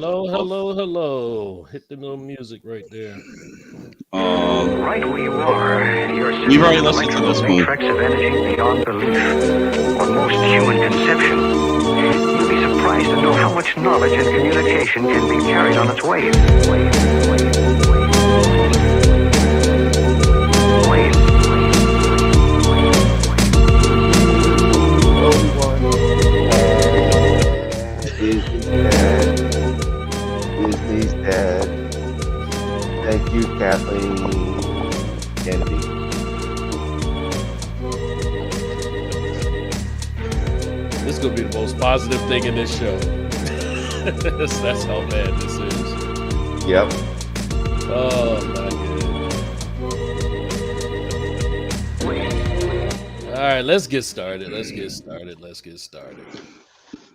Hello, Well, hello, hello. Hit the little music right there. um, Right where you are, you're we've sitting in already an listened to electrical this one. matrix of energy beyond belief, or most human conception. You'd be surprised to know how much knowledge and communication can be carried on its waves. Obi-Wan is dead. Disney's dead. Disney's dead. Thank you, Kathleen Kennedy. This is gonna be the most positive thing in this show. That's how bad this is. Yep. Oh my goodness. All right, let's get started. Let's get started.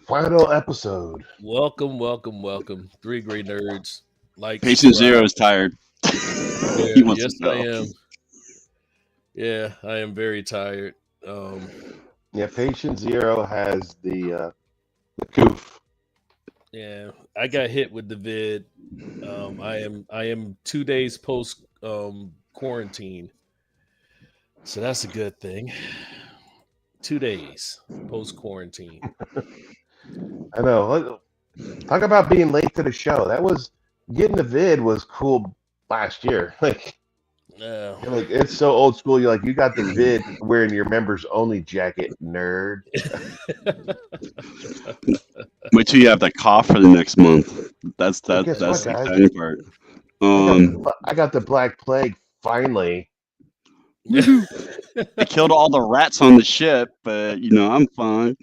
Final episode. Welcome, welcome, welcome. Three Great Nerds. Like, Patient Zero subscribe. is tired. Yeah, He wants yes, to I go. am. Yeah, I am very tired. Yeah, Patient Zero has the coof. Yeah, I got hit with the vid. I am 2 days post quarantine, so that's a good thing. 2 days post quarantine. I know. Talk about being late to the show. That was getting the vid was cool last year. Uh, Like it's so old school. You got the vid wearing your members only jacket, nerd. Wait till you have that cough for the next month. That's Well, that. guess what, That's the guys? exciting part. I got Um, the I got the Black Plague finally. woohoo! It killed all the rats on the ship, but I'm fine.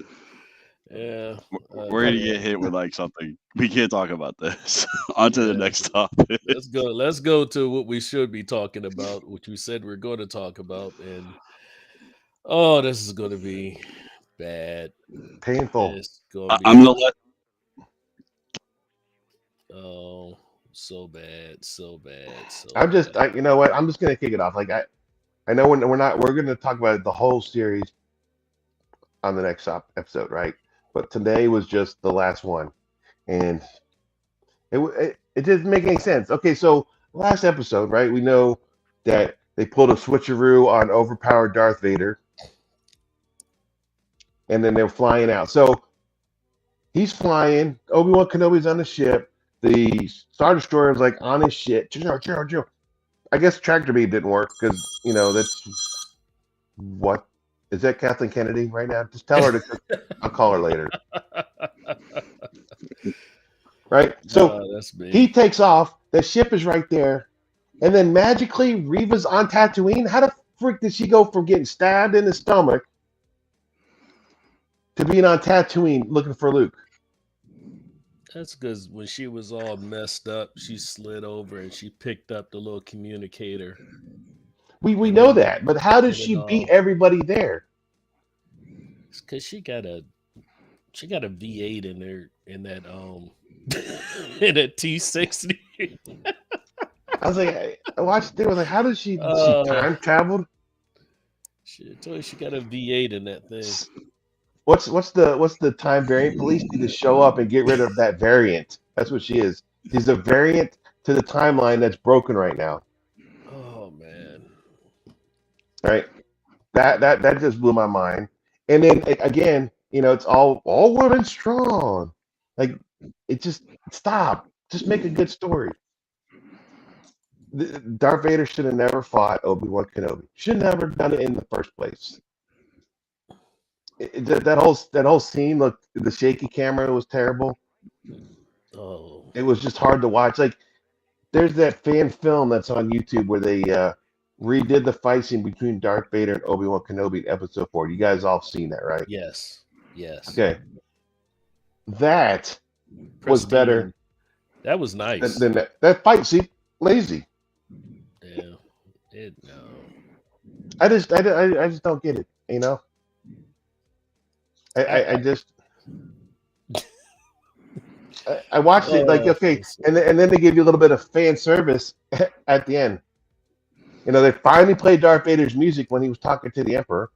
yeah, We're gonna yeah, get hit with like something. We can't talk about this. On to the yeah. next topic. Let's go. Let's go to what we should be talking about, which we said we're going to talk about, and oh, this is going to be bad. Painful. It's going to I'm be gonna let. oh so bad, so bad, so I'm just, bad. you know what? I'm just gonna kick it off. I know we're gonna talk about the whole series on the next episode, right? But today was just the last one, and it didn't make any sense. Okay, so last episode, right? We know that they pulled a switcheroo on overpowered Darth Vader, and then they're flying out. So he's flying. Obi-Wan Kenobi's on the ship. The Star Destroyer is like on his shit. I guess tractor beam didn't work because that's what is that Kathleen Kennedy right now? Just tell her to. I'll call her later. Right. So No, that's he me. takes off. The ship is right there, and then magically Reva's on Tatooine. How the freak did she go from getting stabbed in the stomach to being on Tatooine looking for Luke? That's because when she was all messed up, she slid over and she picked up the little communicator, We and know then that, but how does and then she beat everybody there? it's because she got a V8 in there in that in a T60. I was like, I watched it. I was like, how did she uh, time traveled? she told you she got a V8 in that thing. What's the time variant police need to show up and get rid of that variant? That's what she is. She's a variant to the timeline that's broken right now. Oh man, Right? That just blew my mind. And then again, it's all women strong. Like it just stop. Just make a good story. Darth Vader should have never fought Obi-Wan Kenobi. Should have never done it in the first place. That whole scene, look, the shaky camera was terrible. oh It was just hard to watch. Like there's that fan film that's on YouTube where they redid the fight scene between Darth Vader and Obi-Wan Kenobi in Episode 4. You guys all seen that, right? yes, yes, Okay, that was better pristine. That was than, nice. than that fight scene. Lazy. Yeah, it no. I just don't get it. I I just I watched it like oh, okay, it's and then they give you a little bit of fan service at the end. They finally played Darth Vader's music when he was talking to the Emperor.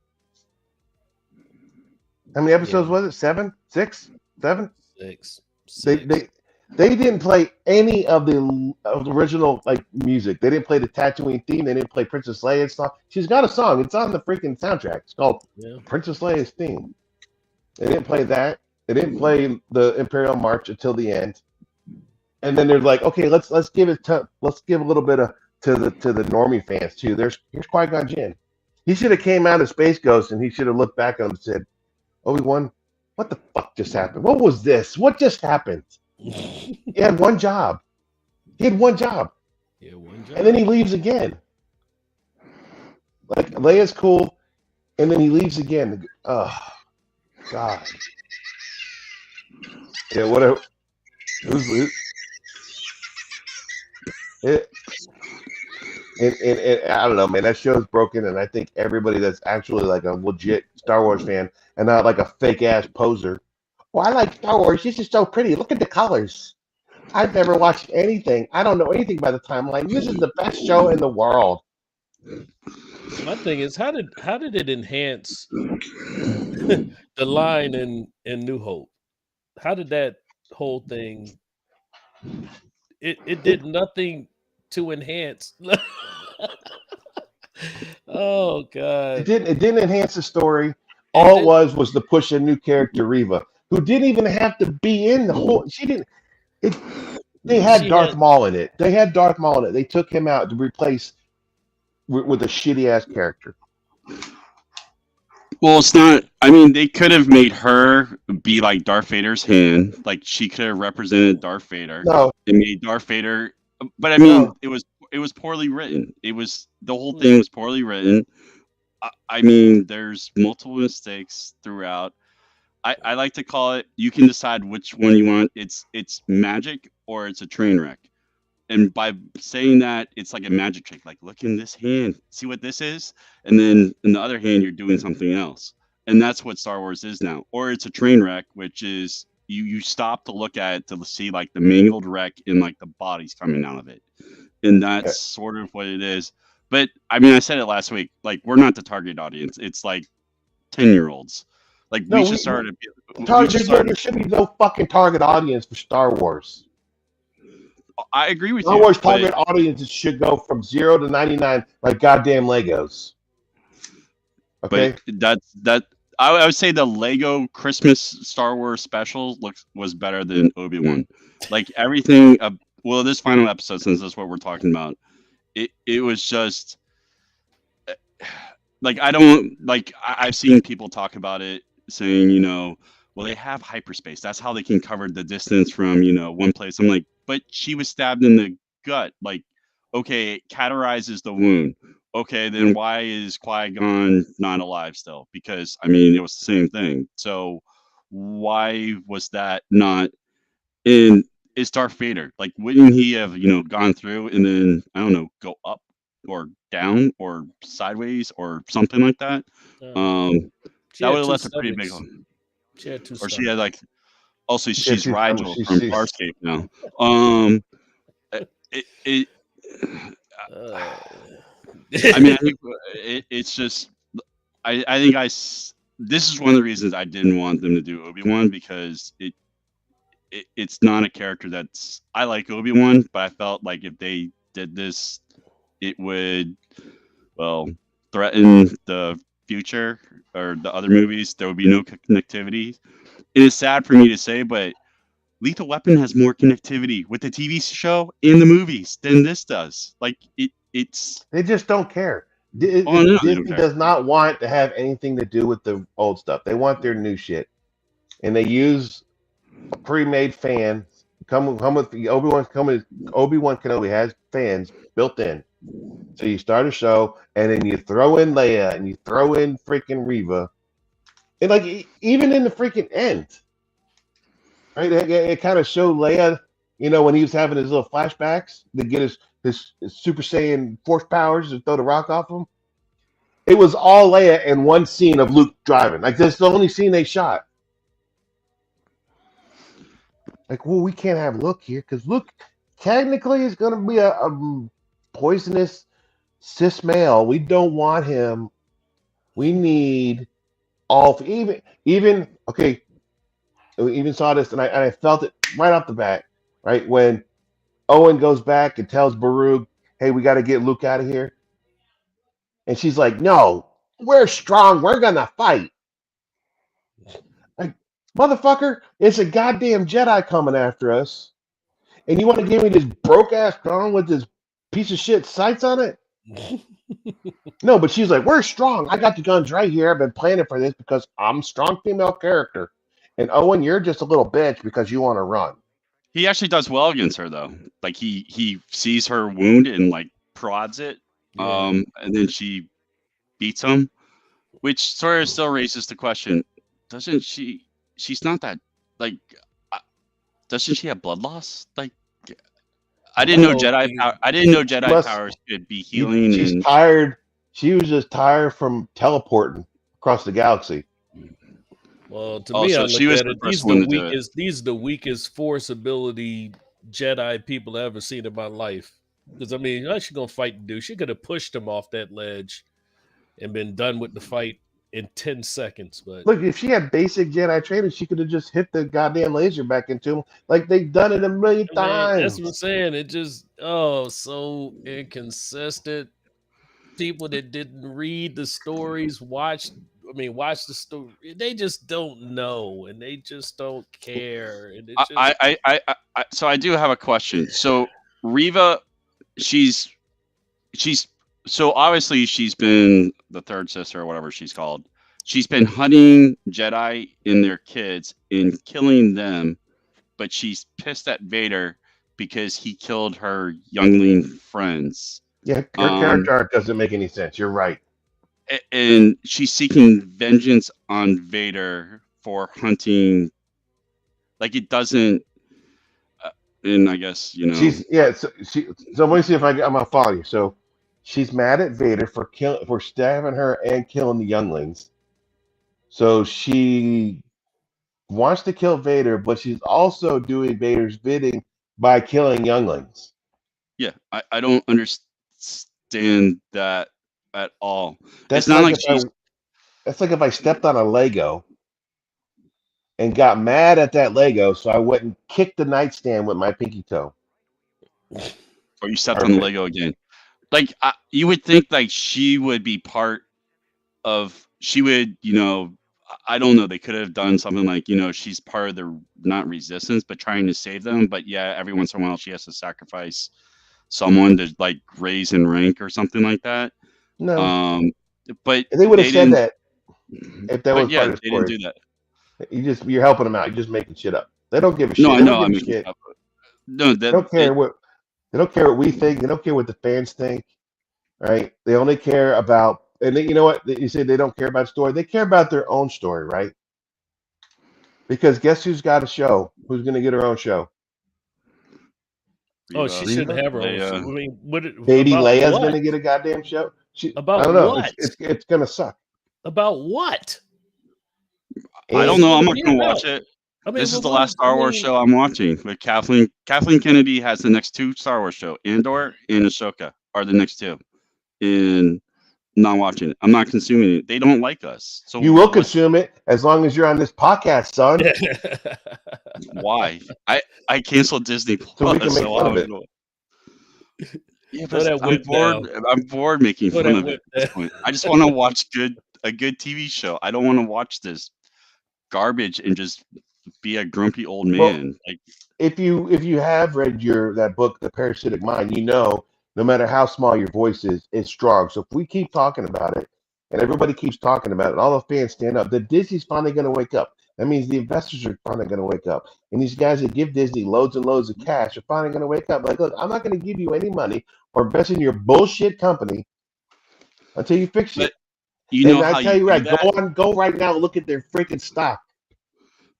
How many yeah, episodes was it? Seven, six, seven. six, They six. they They didn't play any of the original like music. They didn't play the Tatooine theme. They didn't play Princess Leia's song. She's got a song. It's on the freaking soundtrack. It's called Yeah. Princess Leia's theme. They didn't play that. They didn't play the Imperial March until the end. And then they're like, okay, let's give it let's give a little bit of to the normie fans too. Here's Qui-Gon Jinn. He should have came out as Space Ghost and he should have looked back on him and said, Obi-Wan, what the fuck just happened? What was this? What just happened? He had one job. He had one job. Yeah, one job. And then he leaves again. Like Leia's cool, and then he leaves again. Oh God. Yeah, whatever. It, and I don't know, man. That show's broken, and I think everybody that's actually like a legit Star Wars fan and not like a fake ass poser. Well, I like Star Wars. This is so pretty. Look at the colors. I've never watched anything. I don't know anything by the time. Like, this is the best show in the world. My thing is, how did it enhance the line in New Hope? How did that whole thing? It did nothing to enhance. Oh God! It didn't enhance the story. All it was to push a new character, Reva, who didn't even have to be in the whole. She didn't. They had Darth Maul in it. They had Darth Maul in it. They took him out to replace with a shitty ass character. Well, it's not. I mean, they could have made her be like Darth Vader's hand. Like she could have represented Darth Vader. No, and made Darth Vader. But I mean, it was poorly written. It was the whole thing was poorly written. I mean, there's multiple mistakes throughout. I like to call it. You can decide which one you want. It's magic or it's a train wreck. And by saying that, it's like a magic trick. Like, look in this hand, see what this is, and then in the other hand, you're doing something else. And that's what Star Wars is now. Or it's a train wreck, which is you stop to look at it to see like the mangled wreck and like the bodies coming out of it. And that's sort of what it is. But I mean, I said it last week. Like, we're not the target audience. It's like 10-year-olds. Like, there should be no fucking target audience for Star Wars. I agree with you. Star Wars target audiences should go from 0 to 99 like goddamn Legos. Okay, but that I would say the Lego Christmas Star Wars special was better than Obi-Wan. Like everything. Well, this final episode, since that's what we're talking about, it was just like I've seen people talk about it saying, well, they have hyperspace. That's how they can cover the distance from, one place. I'm like, but she was stabbed in the gut. Like, okay, it cauterizes the wound. Okay, then why is Qui-Gon not alive still? Because, I mean, it was the same thing. So why was that not in? It's Darth Vader. Like, wouldn't he have, gone through and then, I don't know, go up or down or sideways or something like that? That would have left a pretty big one. She had two. Or she had like. Also, she's Rigel from Farscape now. I mean, I think it's just. I think this is one of the reasons I didn't want them to do Obi-Wan, because it's not a character that's. I like Obi-Wan, but I felt like if they did this, it would, threaten the future or the other movies. There would be no connectivity. It is sad for me to say, but Lethal Weapon has more connectivity with the TV show and the movies than this does. Like it's. They just don't care. Disney does not want to have anything to do with the old stuff. They want their new shit, and they use pre-made fans. Come with the Obi-Wan Kenobi has fans built in. So you start a show, and then you throw in Leia, and you throw in freaking Reva. And like even in the freaking end, right? It kind of showed Leia, when he was having his little flashbacks to get his Super Saiyan force powers to throw the rock off him. It was all Leia in one scene of Luke driving. Like that's the only scene they shot. Like, well, we can't have Luke here because Luke technically is going to be a poisonous cis male. We don't want him. We need. We even saw this, and I felt it right off the bat. right? When Owen goes back and tells Baruch, "Hey, we got to get Luke out of here," and she's like, "No, we're strong. We're gonna fight." Like, motherfucker, it's a goddamn Jedi coming after us, and you want to give me this broke ass gun with this piece of shit sights on it? No, but she's like, "We're strong. I got the guns right here. I've been planning for this because I'm a strong female character." And Owen, you're just a little bitch because you want to run. He actually does well against her though. Like he sees her wound and like prods it, Yeah. and then she beats him, which sort of still raises the question: doesn't she? She's not that like. uh, Doesn't she have blood loss? Like I didn't know Well, Jedi the- power. I didn't know She Jedi must. powers could be healing She's and. tired. She was just tired from teleporting across the galaxy. Well, to Oh, me, I so she look was at the it. first one to do it. These the weakest force ability Jedi people I've ever seen in my life. Because I mean, how's she gonna fight the dude? She could have pushed him off that ledge and been done with the fight in 10 seconds. But Look, if she had basic Jedi training, she could have just hit the goddamn laser back into him like they've done it a million I mean, that's what I'm times. saying. It just so inconsistent. People that didn't read the stories, watch the story. They just don't know, and they just don't care, and it just So I do have a question. So Riva, she's so obviously she's been the third sister or whatever she's called. She's been hunting Jedi and their kids and killing them, but she's pissed at Vader because he killed her youngling friends. Yeah, her character arc doesn't make any sense. You're right. And she's seeking vengeance on Vader for hunting. Like it doesn't. And I guess She's yeah. So let me see if I'm gonna follow you. So she's mad at Vader for stabbing her and killing the younglings. So she wants to kill Vader, but she's also doing Vader's bidding by killing younglings. Yeah, I don't understand that at all. It's That's not like like if I she's. that's like if I stepped on a Lego and got mad at that Lego, so I went and kicked the nightstand with my pinky toe. Or you stepped on the Lego again. Like you would think like she would be part of. She would, I don't know. They could have done something like, she's part of the not resistance, but trying to save them. But yeah, every once in a while she has to sacrifice someone to like raise in rank or something like that. No, But they would have they said didn't. that if that But was yeah, part of the they didn't story. do that. You're helping them out. You're just making shit up. They don't give a No, shit. I They don't know. give I'm a making shit. up. No, They don't care what we think. They don't care what the fans think. Right? They only care about, and you know what? You say they don't care about story. They care about their own story, right? Because guess who's got a show? Who's going to get her own show? she Reva, shouldn't have her own. Leia. I mean, what Baby about Leia's going what? to get a goddamn show. I About don't know. what? It's going to suck. About what? I What's don't it And know. I'm going to not be going to watch about? it. I mean, This is but the what last is? I Star Wars mean, show I'm watching with Kathleen. Kathleen Kennedy has the next two Star Wars show. Andor and Ahsoka are the next two. And I'm not watching it. I'm not consuming it. They don't like us. So you will what's consume it as long as you're on this podcast, son, why? I canceled Disney so we can Plus, make so fun I of was it. yeah, throw but that I'm whip bored. down. I'm bored making Throw fun that of it whip at this down. point. I just want to watch a good TV show. I don't want to watch this garbage and just be a grumpy old Well, man. Like if you have read that book, The Parasitic Mind, no matter how small your voice is, it's strong. So if we keep talking about it, and everybody keeps talking about it, and all the fans stand up, then Disney's finally going to wake up. That means the investors are finally going to wake up, and these guys that give Disney loads and loads of cash are finally going to wake up. Like, look, I'm not going to give you any money or invest in your bullshit company until you fix but it. you know And I how tell you you do right, that? go right now, look at their freaking stock.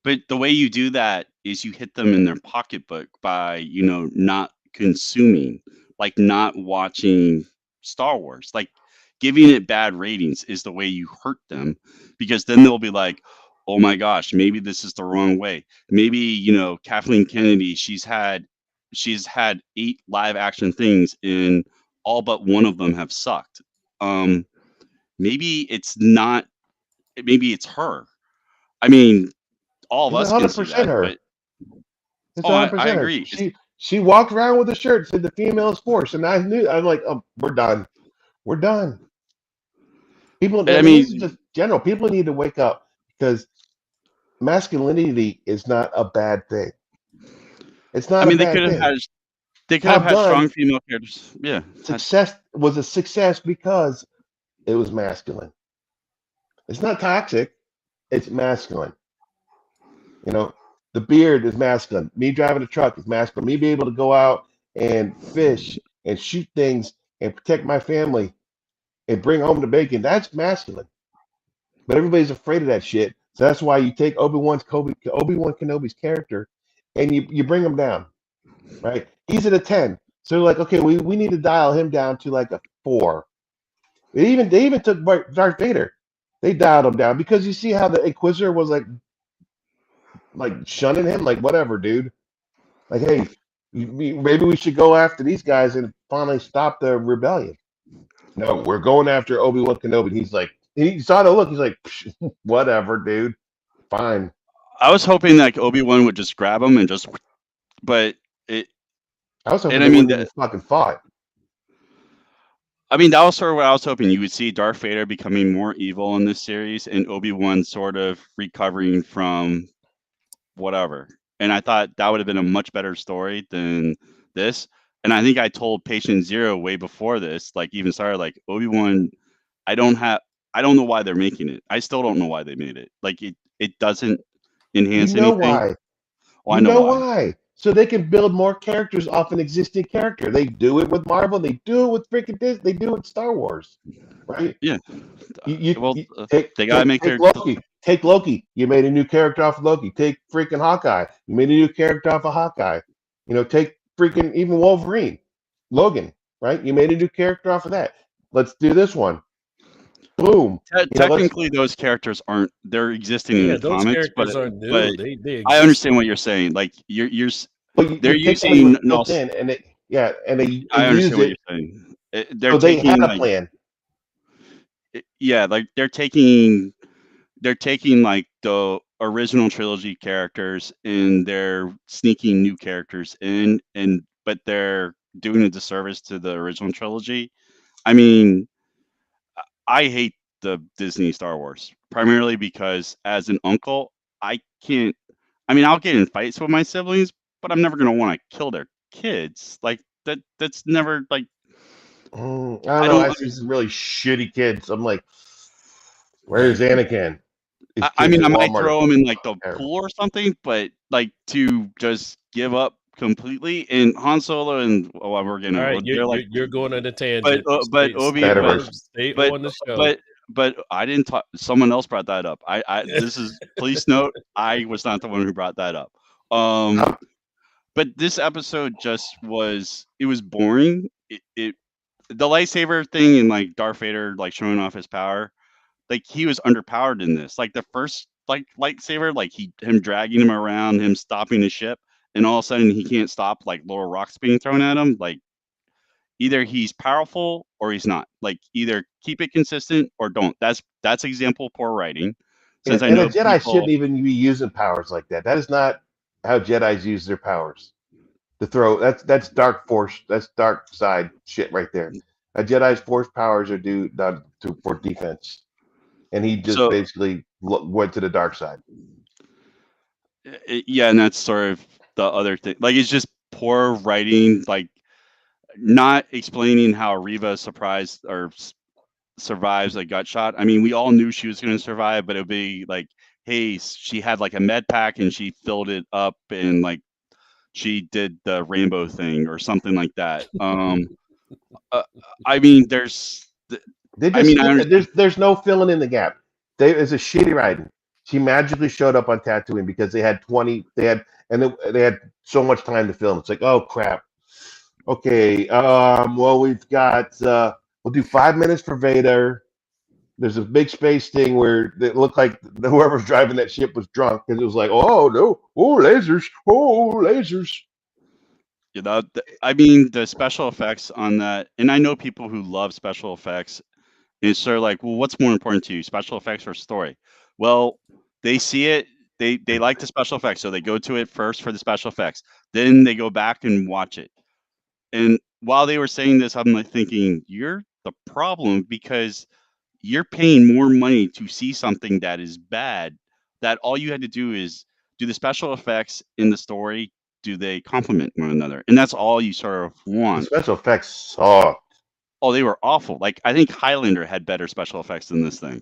But the way you do that is you hit them in their pocketbook by, not consuming, like not watching Star Wars. Like giving it bad ratings is the way you hurt them because then they'll be like, oh my gosh, maybe this is the wrong way. Maybe, Kathleen Kennedy, she's had 8 live action things and all but one of them have sucked. Um, maybe it's not, maybe it's her. I mean, all of It's us can see 100% that, but her. It's Oh, I 100% her. agree. She walked around with a shirt that said the female is force, and I'm like, oh, we're done. We're done. People, I I mean, this is mean, just general. People need to wake up because masculinity is not a bad thing. It's not a they bad could have thing. had Top Gun strong female characters. Yeah. success was a success because it was masculine. It's not toxic. It's masculine. You know, the beard is masculine. Me driving a truck is masculine. Me being able to go out and fish and shoot things and protect my family and bring home the bacon, that's masculine. But everybody's afraid of that shit. So that's why you take Obi-Wan Kenobi's character and you bring him down, right? He's at a 10. So they're like, okay, we need to dial him down to like a 4. They even took Darth Vader. They dialed him down because you see how the Inquisitor was like shunning him, like whatever, dude. Like, hey, maybe we should go after these guys and finally stop the rebellion. No, we're going after Obi-Wan Kenobi. He's like, he saw the look. He's like, whatever, dude. Fine. I was hoping like Obi-Wan would just grab him and just, but it, I was hoping and they wouldn't even fucking fought. that was sort of what I was hoping. You would see Darth Vader becoming more evil in this series, and Obi-Wan sort of recovering from whatever. And I thought that would have been a much better story than this. And I think I told Patient Zero way before this, like even started, like Obi-Wan, I don't know why they're making it. I still don't know why they made it. Like it doesn't enhance You know anything. why? Oh, I You know know why. why? So they can build more characters off an existing character. They do it with Marvel. They do it with freaking Disney. They do it with Star Wars, right? Yeah. Well, You take they gotta make take their. Loki. Take Loki. You made a new character off of Loki. Take freaking Hawkeye. You made a new character off of Hawkeye. Take freaking even Wolverine, Logan. Right? You made a new character off of that. Let's do this one. Boom. Technically, those characters aren't. They're existing in Yeah, the those comics, but characters aren't but new. They I exist. understand what you're saying. Like you're But they're you take something using. that's built in, and they I use understand what it. you're saying. They're So they had taking a like plan. yeah, like they're taking like the original trilogy characters and they're sneaking new characters in, and but they're doing a disservice to the original trilogy. I mean, I hate the Disney Star Wars primarily because as an uncle, I can't. I mean, I'll get in fights with my siblings, but I'm never gonna want to kill their kids. Like that. That's never like I don't I know. don't. I see some really shitty kids. I'm like, where's Anakin? These I kids mean, at I might Walmart. throw them in like the Are pool or something, but like to just give up completely. And Han Solo and we're All right, gonna. They're like, you're going on a but tangent. but Obi, Spider-Verse. Stay but on the show. but I didn't talk. Someone else brought that up. This is please note. I was not the one who brought that up. But this episode just was. It was boring. It the lightsaber thing and like Darth Vader like showing off his power, like he was underpowered in this. Like the first like lightsaber, like him dragging him around, him stopping the ship, and all of a sudden he can't stop like little rocks being thrown at him. Like either he's powerful or he's not. Like either keep it consistent or don't. That's example poor writing. Since I And a know Jedi people, shouldn't even be using powers like that. That is not how Jedi's use their powers. To throw that's dark force. That's dark side shit right there. A Jedi's force powers are done for defense, and he just so basically went to the dark side. yeah, and that's sort of the other thing. Like it's just poor writing. Like not explaining how Reva surprised or survives a gut shot. I mean, we all knew she was going to survive, but it would be like, hey, she had like a med pack and she filled it up and like she did the rainbow thing or something like that. I mean, They I just mean, I understand. there's no filling in the gap. It's a shitty writing. She magically showed up on Tatooine because they had they had so much time to film. It's like, oh crap. Okay, well we've got we'll do 5 minutes for Vader. There's a big space thing where it looked like whoever's driving that ship was drunk because it was like, oh no, oh lasers. You know, I mean, the special effects on that, and I know people who love special effects. And it's sort of like, well, what's more important to you, special effects or story? Well, they see it they like the special effects, so they go to it first for the special effects. Then they go back and watch it. And while they were saying this, I'm like thinking, you're the problem because you're paying more money to see something that is bad. That all you had to do is do the special effects in the story. Do they complement one another? And that's all you sort of The want. special effects suck. Oh, they were awful. Like I think Highlander had better special effects than this thing.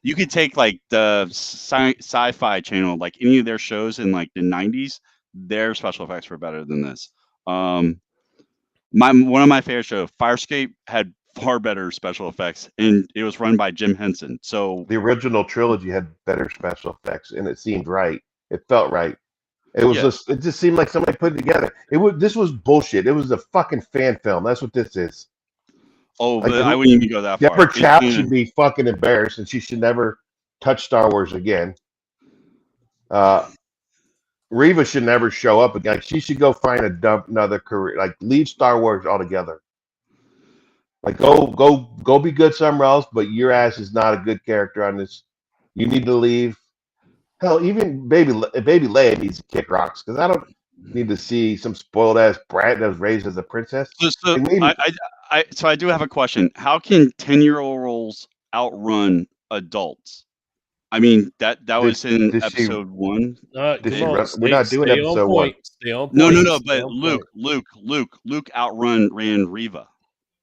You could take like the sci-fi channel, like any of their shows in like the 90s, their special effects were better than this. One of my favorite shows, Farscape, had far better special effects, and it was run by Jim Henson. So The original trilogy had better special effects, and it seemed right. It felt right. It was yeah. just. It just seemed like somebody put it together. This was bullshit. It was a fucking fan film. That's what this is. Oh, Like but I wouldn't even go that far. Deborah Chow should be fucking embarrassed, and she should never touch Star Wars again. Reva should never show up again. She should go find another career. Like leave Star Wars altogether. Like go be good somewhere else. But your ass is not a good character on this. You need to leave. Hell, even baby Leia needs to kick rocks because I don't need to see some spoiled ass brat that was raised as a princess. So Like, maybe I do have a question. How can 10-year-olds outrun adults? I mean that was in did she- episode 1. Did she Come on, run- we're not doing stay on episode 1. point. Stay on point. No, Stay but on point. Luke ran Reva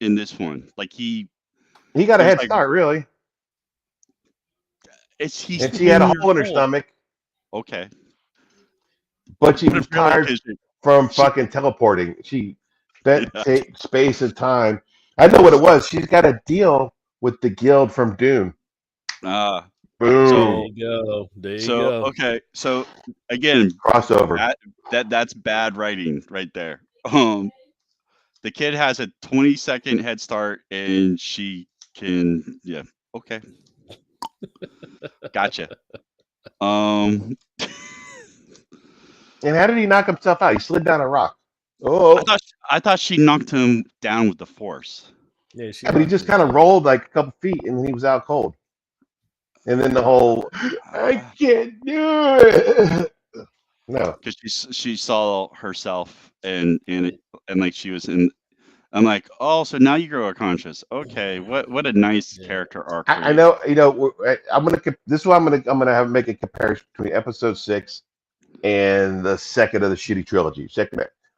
in this one. Like he He got a It was head like- start, really. he's And she had a 10 hole in her years old. stomach, Okay. but she But was it really tired is- from fucking teleporting. She spent space and time. I know what it was. She's got a deal with the guild from Dune. Ah, Boom. There you go. There you go. okay. So again, Crossover. that's bad writing right there. The kid has a 20-second head start, and she can. Yeah. Okay. Gotcha. And how did he knock himself out? He slid down a rock. Oh, I thought she knocked him down with the force. Yeah, she yeah, but he just kind of rolled like a couple feet, and he was out cold. And then the whole, I can't do it. No, Because she saw herself and like she was in. I'm like, oh, so now you grow a conscious. Okay, what a nice Yeah. character arc. for I you. know. I'm gonna. This is why I'm gonna have make a comparison between episode 6 and the second of the shitty trilogy.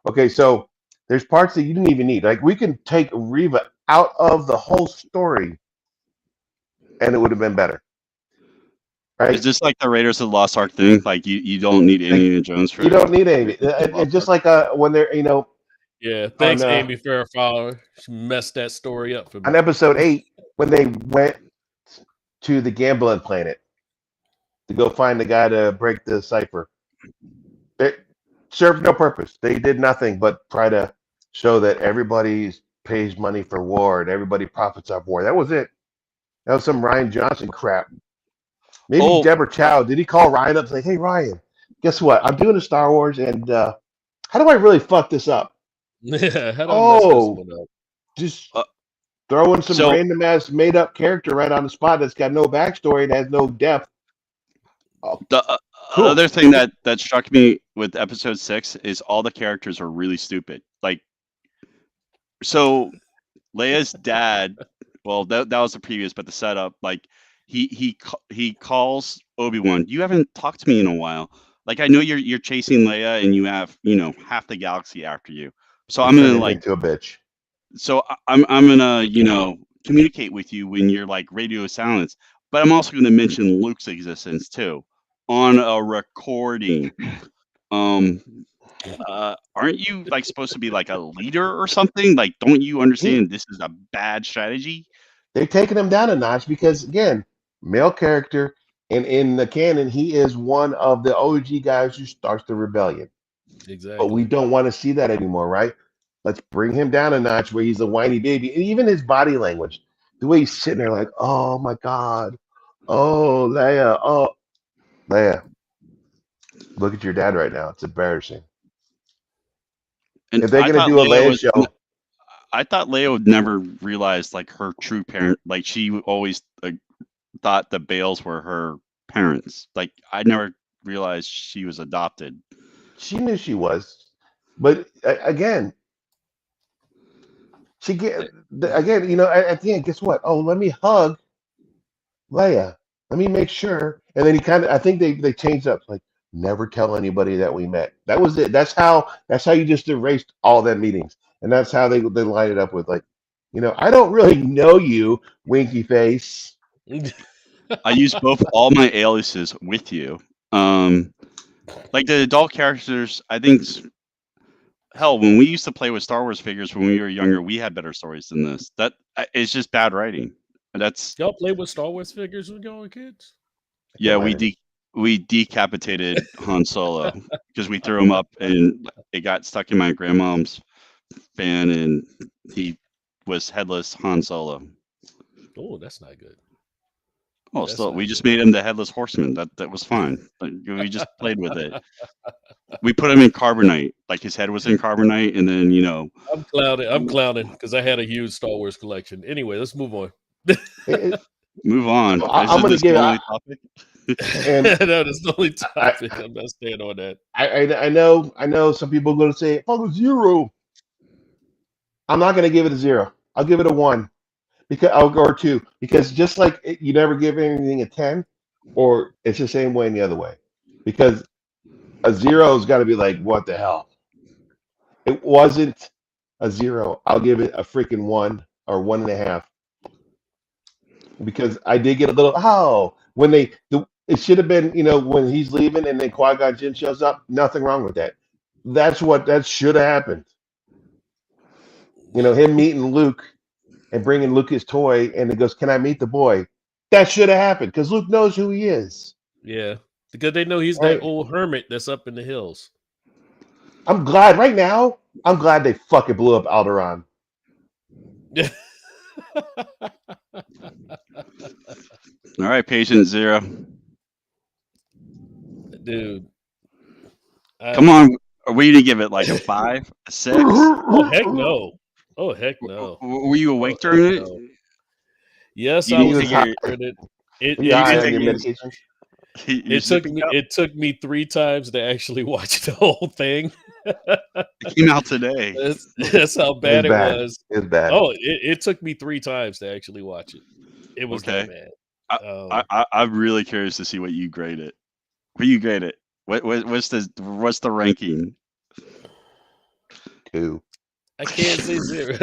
Okay, so there's parts that you didn't even need. Like we can take Reva out of the whole story, and it would have been better. Right? Is this like the Raiders of the Lost Ark thing? Like you don't need Indiana Jones for You it? don't need any. It's just like when they're Yeah, thanks, On, Amy Fairflower. She messed that story up for me. on episode 8 when they went to the gambling planet to go find the guy to break the cipher. It served no purpose. They did nothing but try to show that everybody pays money for war and everybody profits off war. That was it. That was some Ryan Johnson crap. Maybe Oh. Deborah Chow. Did he call Ryan up and say, "Hey Ryan, guess what? I'm doing a Star Wars, and how do I really fuck this up? Yeah, how do I mess Oh. this one up? Just Uh, throw in some so- random ass made up character right on the spot that's got no backstory and has no depth." The Cool. other thing that struck me with episode 6 is all the characters are really stupid. Like, so Leia's dad. Well, that was the previous, but the setup. Like, he calls Obi-Wan. You haven't talked to me in a while. Like, I know you're chasing Leia and you have half the galaxy after you. So I'm gonna like. into a bitch. So I'm gonna communicate with you when you're like radio silence. But I'm also gonna mention Luke's existence too on a recording. Aren't you like supposed to be like a leader or something? Like, don't you understand this is a bad strategy? They're taking him down a notch because again, male character, and in the canon, he is one of the OG guys who starts the rebellion. Exactly. But we don't want to see that anymore, right? Let's bring him down a notch where he's a whiny baby. And even his body language, the way he's sitting there like, oh my God. Oh, Leia. Oh, Leia. Look at your dad right now. It's embarrassing. And If they're I going to thought do a Leia Leia was- show, I thought Leia would never realize like her true parent. Like she always thought the Bales were her parents. Like I never realized she was adopted. She knew she was, but again, she get again. At the end, guess what? Oh, let me hug Leia. Let me make sure. And then he kind of, I think they changed up like never tell anybody that we met. That was it. That's how you just erased all that meetings, and that's how they line it up with like, I don't really know you, winky face. I use all my aliases with you. Like the adult characters, I think. Hell, when we used to play with Star Wars figures when we were younger, we had better stories than this. It's just bad writing. That's Y'all play with Star Wars figures when y'all were kids? yeah. We decapitated Han Solo because we threw him up and it got stuck in my grandmom's fan and he was headless Han Solo. Oh, that's not good. Oh, That's still, not we just good. made him the headless horseman. That was fine. Like, we just played with it. We put him in carbonite, like his head was in carbonite, and then I'm clowning because I had a huge Star Wars collection. Anyway, let's move on. move on. I'm going to This give the it. only topic? And No, that's the only I, topic. I'm not staying on that. I know some people are going to say, "Oh, 0." I'm not going to give it a 0. I'll give it a 1 because I'll go or 2 because just like you never give anything a 10, or it's the same way in the other way because a 0's got to be like, what the hell? It wasn't a 0. I'll give it a freaking 1 or 1.5 because I did get a little when it should have been when he's leaving and then Qui-Gon Jinn shows up. Nothing wrong with that. That should have happened. Him meeting Luke and bringing Luke his toy and it goes, "Can I meet the boy?" That should have happened because Luke knows who he is. Yeah, because they know he's that Right? old hermit that's up in the hills. I'm glad right now. I'm glad they fucking blew up Alderaan. All right, patient 0. Dude. Come on, are we gonna give it like a 5, a 6? Oh heck no! Oh heck no! Were you awake Oh, during it? no. Yes, You I need was to get awake during it. Were you high took on your me. medication? your sippy cup? It took me 3 times to actually watch the whole thing. It came out today. That's how bad it was. It was bad. Oh, it took me 3 times to actually watch it. It was that bad. I'm really curious to see what you grade it. What you grade it? What's the ranking? 2. I can't say 0.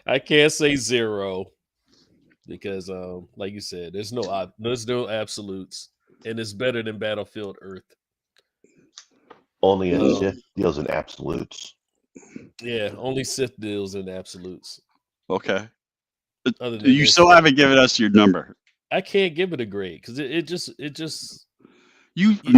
I can't say 0 because, like you said, there's no absolutes, and it's better than Battlefield Earth. Only a Sith deals in absolutes. Yeah, only Sith deals in absolutes. Okay. Other than You this, still haven't given us your number. I can't give it a grade because it just No. You did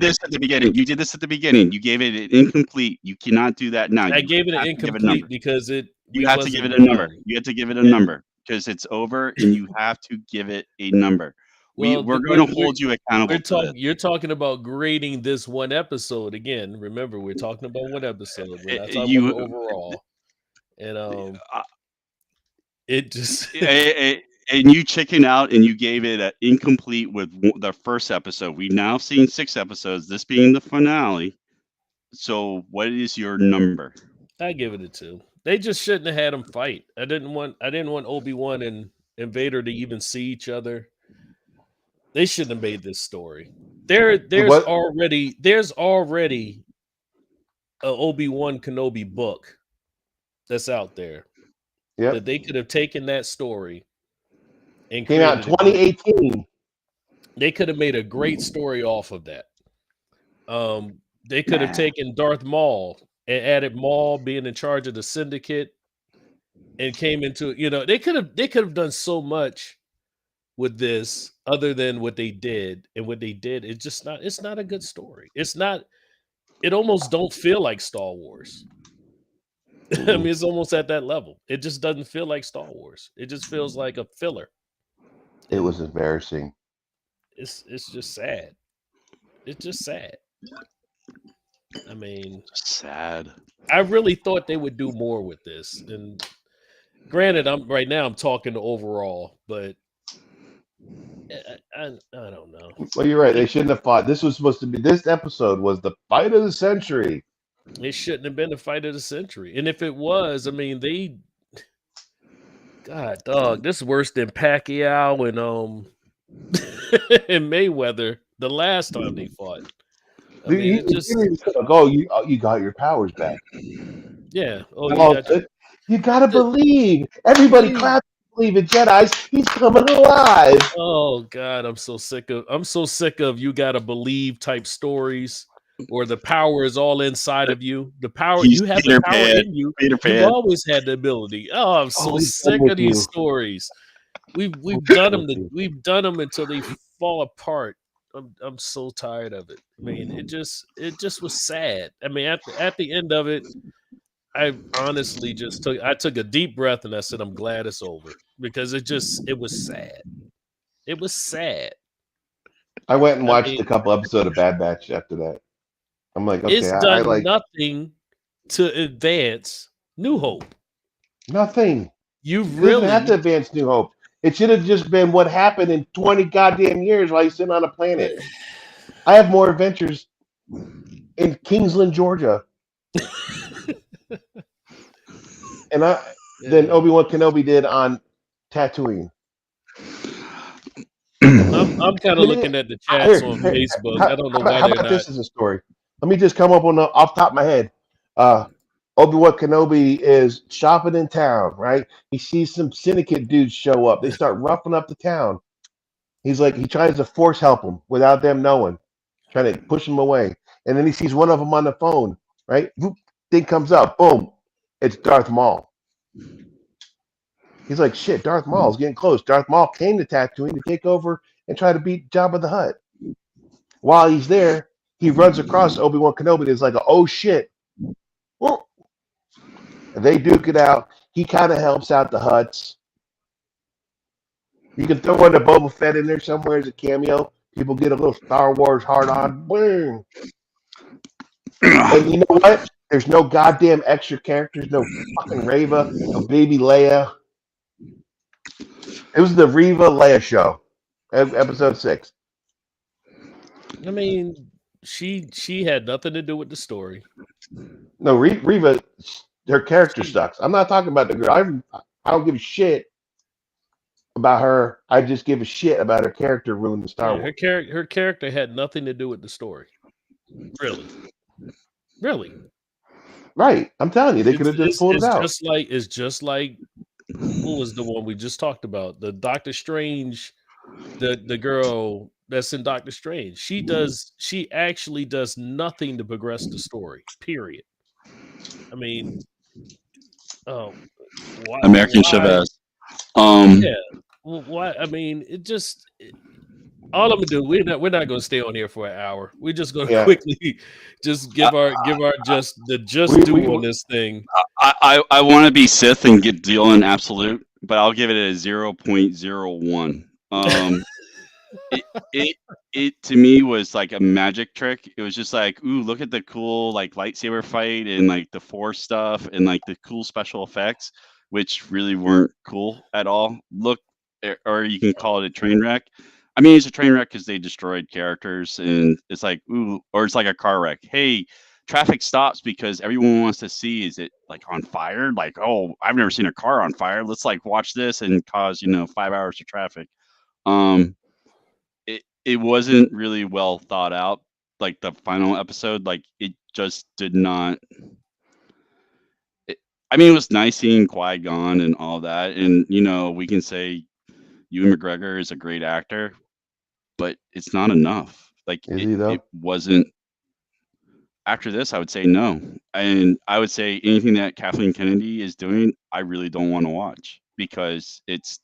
this at the beginning. You did this at the beginning. You gave it an incomplete. You cannot do that now. I gave it an incomplete because you have to give it a number. You have to give it a number because it's over, and you have to give it a number. Well, we're going to hold you accountable. You're talking about grading this one episode again. Remember, we're talking about one episode. We're not talking about overall. And it just and you chickened out and you gave it an incomplete with the first episode. We've now seen 6 episodes, this being the finale. So what is your number? I give it a 2. They just shouldn't have had them fight. I didn't want Obi-Wan and Vader to even see each other. They shouldn't have made this story. There's already a Obi-Wan Kenobi book that's out there. Yep. That they could have taken that story and came out in 2018. They could have made a great story off of that. They could have taken Darth Maul and added Maul being in charge of the syndicate and came into they could have done so much with this other than what they did. And what they did is just it's not a good story. It almost don't feel like Star Wars. I mean, it's almost at that level. It just doesn't feel like Star Wars. It just feels like a filler. It was embarrassing. It's just sad. It's just sad. I mean, sad. I really thought they would do more with this, and Granted, I'm talking overall, but I don't know. Well, you're right. They It shouldn't have fought. This was supposed to be. This episode was the fight of the century. it shouldn't have been the fight of the century. And if it was, I mean, God, dog, this is worse than Pacquiao and and Mayweather the last time they fought. I mean, it just Oh, you got your powers back. yeah. Oh, you Oh, got your you gotta the- believe. Everybody believe. clap. Believe in Jedi's. He's coming alive. Oh God, I'm so sick of you gotta believe type stories or the power is all inside of you. The power He's you have the Peter power Pan. in you. Peter You've Pan. always had the ability. Oh, I'm so Always done sick with of these you. stories. We've Always done done them. with you. We've done them until they fall apart. I'm so tired of it. I mean, it just was sad. I mean, at the end of it, I honestly just took a deep breath and I said, I'm glad it's over because it was sad. It was sad. I went and I watched mean, a couple episodes of Bad Batch after that. I'm like, okay, it's I done like nothing to advance New Hope. nothing. You It doesn't have to really advance New Hope. It should have just been what happened in 20 goddamn years while he's sitting on a planet. I have more adventures in Kingsland, Georgia, and than yeah. Obi-Wan Kenobi did on Tatooine. I'm kind of Man, looking at the chats on here, Facebook. I don't know how why they're about not. this as a story? Let me just come up on off the top of my head. Uh, Obi-Wan Kenobi is shopping in town, right? He sees some syndicate dudes show up. They start roughing up the town. He's like, he tries to force help them without them knowing, trying to push them away. And then he sees one of them on the phone, right? Whoop, thing comes up, boom, it's Darth Maul. He's like, shit, Darth Maul's getting close. Darth Maul came to Tatooine to take over and try to beat Jabba the Hutt. While he's there, he runs across Obi-Wan Kenobi. There's like, oh shit. Well, they duke it out. He kind of helps out the Hutts. You can throw in a Boba Fett in there somewhere as a cameo. People get a little Star Wars hard on. Boom. And you know what? There's no goddamn extra characters. No fucking Reva. No baby Leia. It was the Reva Leia show, episode 6. I mean, she had nothing to do with the story. No, Reva, her character sucks. I'm not talking about the girl. I don't give a shit about her. I just give a shit about her character ruining the Star Yeah, Wars. her character had nothing to do with the story. Really, really. Right. I'm telling you, they could have just pulled it out. It's just like what was the one we just talked about? The Doctor Strange, the girl that's in Doctor Strange. She actually does nothing to progress the story. Period. I mean, oh, American why? Chavez. Yeah. Well, why? I mean, all I'm gonna do. We're not gonna stay on here for an hour. We're just gonna Yeah. quickly just give our just due on this thing. I want to be Sith and get deal in absolute, but I'll give it a 0.01. It to me was like a magic trick. It was just like, ooh, look at the cool like lightsaber fight and like the Force stuff and like the cool special effects, which really weren't cool at all. Look, or you can call it a train wreck. I mean, it's a train wreck because they destroyed characters, and it's like, ooh, or it's like a car wreck. Hey, traffic stops because everyone wants to see, is it like on fire? Like, oh, I've never seen a car on fire. Let's like watch this and cause 5 hours of traffic. It wasn't really well thought out. Like the final episode, like it just did not. I mean, it was nice seeing Qui-Gon and all that, and we can say Ewan McGregor is a great actor, but it's not enough. Like Is he though? it wasn't. After this, I would say no, and I would say anything that Kathleen Kennedy is doing, I really don't want to watch because it's.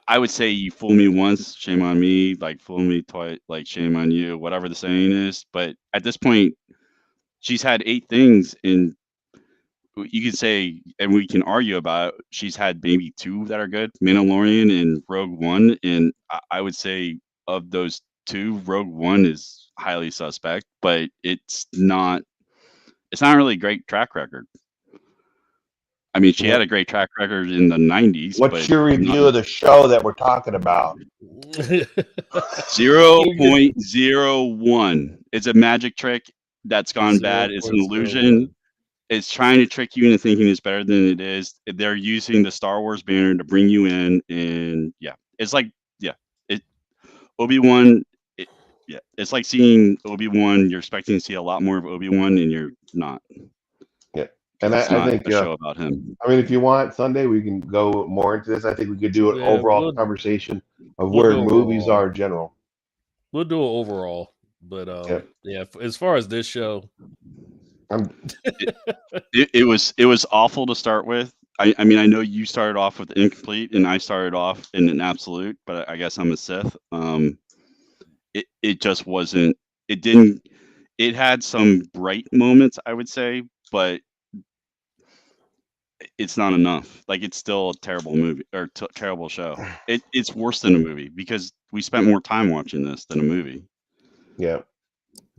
I would say you fool me once, shame on me. Like fool me twice, like shame on you. Whatever the saying is, but at this point, she's had 8 things, and you can say, and we can argue about. She's had maybe 2 that are good, Mandalorian and Rogue One, and I would say of those 2, Rogue One is highly suspect, but it's not really a great track record. I mean, she had a great track record in the 90s. What's your review of the show that we're talking about? 0.01. It's a magic trick that's gone bad. It's an illusion. It's trying to trick you into thinking it's better than it is. They're using the Star Wars banner to bring you in, and it's like Obi-Wan. It's like seeing Obi-Wan. You're expecting to see a lot more of Obi-Wan, and you're not. Yeah, and I think a show about him. I mean, if you want Sunday, we can go more into this. I think we could do an overall conversation of where movies are in general. We'll do it overall, but as far as this show. It was awful to start with. I mean, I know you started off with incomplete, and I started off in an absolute, but I guess I'm a Sith. It just wasn't. It didn't. It had some bright moments, I would say, but it's not enough. Like, it's still a terrible movie or terrible show. It's worse than a movie because we spent more time watching this than a movie. Yeah.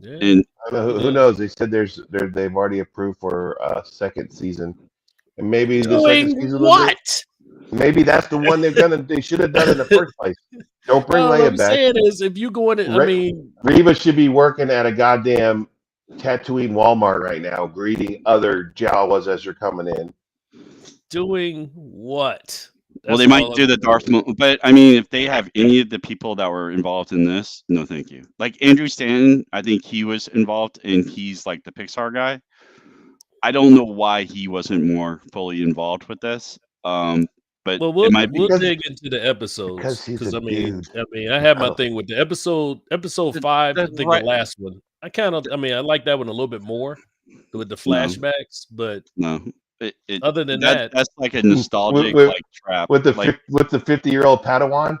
And who knows? They said they've already approved for a second season, and maybe the second season. What? Maybe that's the one they should have done in the first place. Don't bring Leia back. What I'm saying is, if you go in, I mean, Reva should be working at a goddamn Tatooine Walmart right now, greeting other Jawas as they're coming in. Doing what? Well, they might do the Darth Maul, but I mean, if they have any of the people that were involved in this, no, thank you. Like Andrew Stanton, I think he was involved, and he's like the Pixar guy. I don't know why he wasn't more fully involved with this. But we'll dig into the episodes because I mean, I have my thing with the episode 5. I think the last one. I like that one a little bit more with the flashbacks, but no. Other than that's like a nostalgic trap with the 50-year-old Padawan.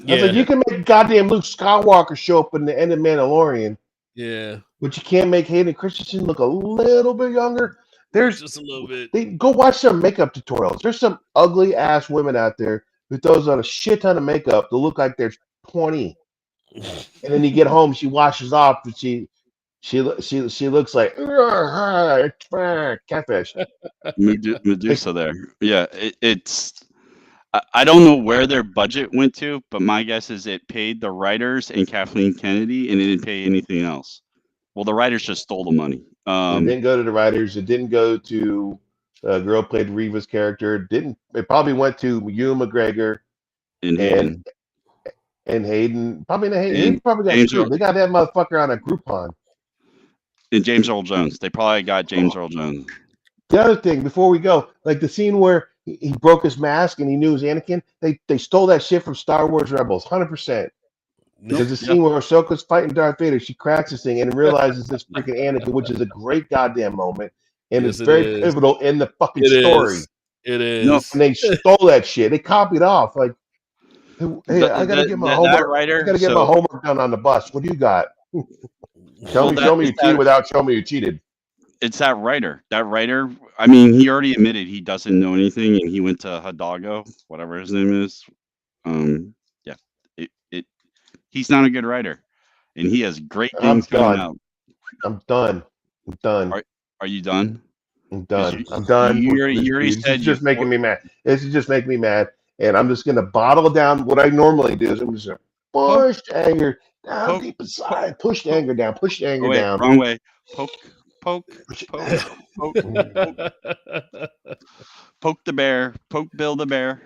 I was like, you can make goddamn Luke Skywalker show up in the end of Mandalorian. Yeah, but you can't make Hayden Christensen look a little bit younger. There's just a little bit. Go watch some makeup tutorials. There's some ugly ass women out there who throws on a shit ton of makeup to look like they're 20, and then you get home, she washes off, and she looks like catfish. Medusa there. Yeah, it's. I don't know where their budget went to, but my guess is it paid the writers and Kathleen Kennedy, and it didn't pay anything else. Well, the writers just stole the money. It didn't go to the writers. It didn't go to the girl who played Reva's character. It probably went to Ewan McGregor and Hayden. Probably not Hayden. Hayden probably got screwed. They got that motherfucker on a Groupon. And James Earl Jones. They probably got James Earl Jones. The other thing, before we go, like the scene where he broke his mask and he knew it was Anakin, they stole that shit from Star Wars Rebels, 100%. Because the scene where Ahsoka's fighting Darth Vader, she cracks this thing and realizes this freaking Anakin, which is a great goddamn moment. And it's very pivotal in the fucking story. It is. No, and they stole that shit. They copied off. Like, hey, I gotta get my homework. I gotta get my homework done on the bus. What do you got? Show me you cheated without showing me you cheated. It's that writer. That writer, I mean, he already admitted he doesn't know anything, and he went to Hidalgo, whatever his name is. He's not a good writer, and he has great things coming out. I'm done. Are you done? I'm done. I'm done. You already said it's just making me mad. This is just making me mad, and I'm just gonna bottle down. What I normally do is I'm just gonna push anger down deep inside. Push the anger down. Push the anger down. Wrong way. Poke. Poke the bear. Poke Bill the bear.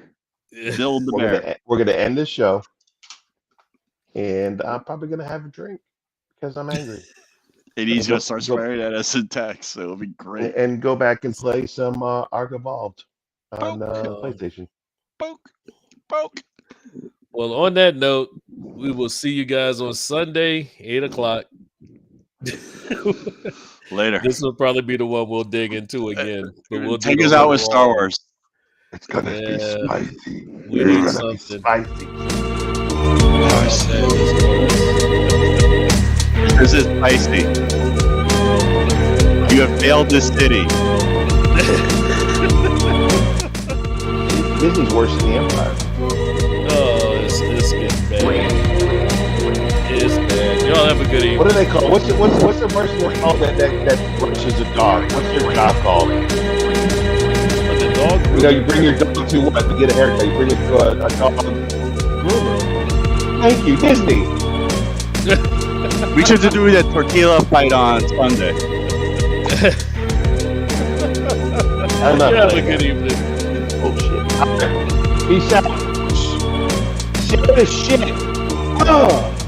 Bill the bear. We're gonna end this show. And I'm probably going to have a drink because I'm angry. And he's going to start swearing at us in text, so it'll be great. And go back and play some Ark Evolved on PlayStation. Poke. Well, on that note, we will see you guys on Sunday, 8 o'clock. Later. This will probably be the one we'll dig into again. But we'll take us out with Star Wars. It's going to be spicy. We need something. Spicy. This is spicy. You have failed this city. Disney's worse than the Empire. Oh, it's getting bad. It's bad. Y'all have a good evening. What do they call? What's the person they call that brushes a dog? What's their job called? The dog Dog You know, you bring your dog to what? To get a haircut. You bring it to a dog groomer. Thank you, Disney. We should do that tortilla fight on Sunday. I'm not You have a playing good that. evening. Bullshit. Peace out. Shit is shit. Oh.